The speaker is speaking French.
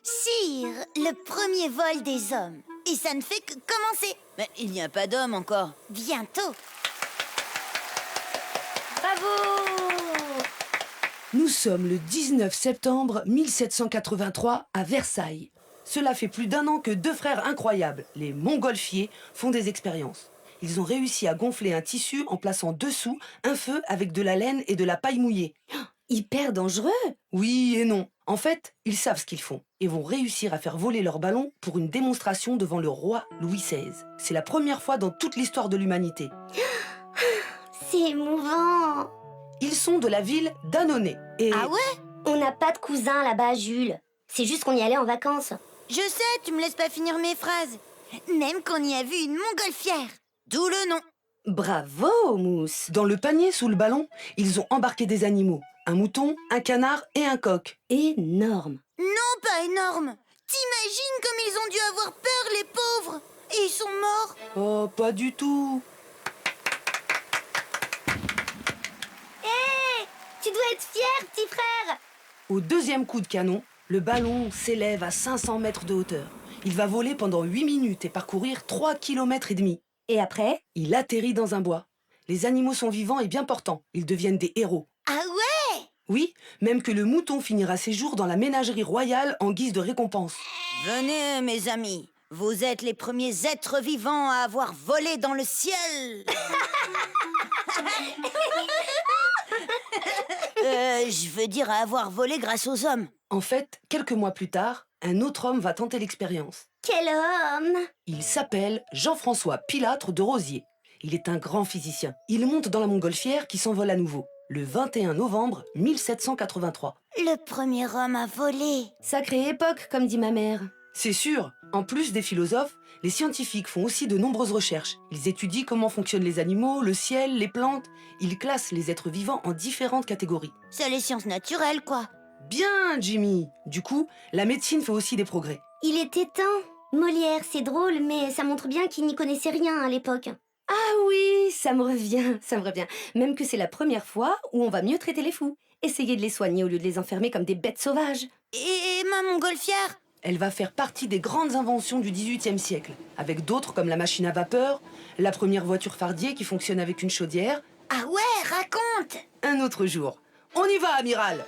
Sire, le premier vol des hommes. Et ça ne fait que commencer. Mais il n'y a pas d'homme encore. Bientôt. Bravo! Nous sommes le 19 septembre 1783 à Versailles. Cela fait plus d'1 an que 2 frères incroyables, les montgolfiers, font des expériences. Ils ont réussi à gonfler un tissu en plaçant dessous un feu avec de la laine et de la paille mouillée. Hyper dangereux! Oui et non. En fait, ils savent ce qu'ils font et vont réussir à faire voler leur ballon pour une démonstration devant le roi Louis XVI. C'est la première fois dans toute l'histoire de l'humanité. C'est émouvant! Ils sont de la ville d'Annonay et... Ah ouais? On n'a pas de cousin là-bas, Jules. C'est juste qu'on y allait en vacances. Je sais, tu me laisses pas finir mes phrases. Même qu'on y a vu une montgolfière. D'où le nom. Bravo, Mousse! Dans le panier sous le ballon, ils ont embarqué des animaux. Un mouton, un canard et un coq. Énorme. Non, pas énorme. T'imagines comme ils ont dû avoir peur, les pauvres. Et ils sont morts. Oh, pas du tout! Tu dois être fier, petit frère! Au deuxième coup de canon, le ballon s'élève à 500 mètres de hauteur. Il va voler pendant 8 minutes et parcourir 3,5 km. Et après? Il atterrit dans un bois. Les animaux sont vivants et bien portants. Ils deviennent des héros. Ah ouais? Oui, même que le mouton finira ses jours dans la ménagerie royale en guise de récompense. Venez, mes amis. Vous êtes les premiers êtres vivants à avoir volé dans le ciel. Je veux dire à avoir volé grâce aux hommes. En fait, quelques mois plus tard, un autre homme va tenter l'expérience. Quel homme! Il s'appelle Jean-François Pilâtre de Rosiers. Il est un grand physicien. Il monte dans la montgolfière qui s'envole à nouveau, le 21 novembre 1783. Le premier homme à voler. Sacrée époque, comme dit ma mère. C'est sûr, en plus des philosophes, les scientifiques font aussi de nombreuses recherches. Ils étudient comment fonctionnent les animaux, le ciel, les plantes. Ils classent les êtres vivants en différentes catégories. C'est les sciences naturelles, quoi. Bien, Jimmy! Du coup, la médecine fait aussi des progrès. Il était temps. Molière, c'est drôle, mais ça montre bien qu'il n'y connaissait rien à l'époque. Ah oui, ça me revient. Même que c'est la première fois où on va mieux traiter les fous. Essayer de les soigner au lieu de les enfermer comme des bêtes sauvages. Et ma montgolfière? Elle va faire partie des grandes inventions du XVIIIe siècle, avec d'autres comme la machine à vapeur, la première voiture Fardier qui fonctionne avec une chaudière. Ah ouais, raconte! Un autre jour. On y va, amiral!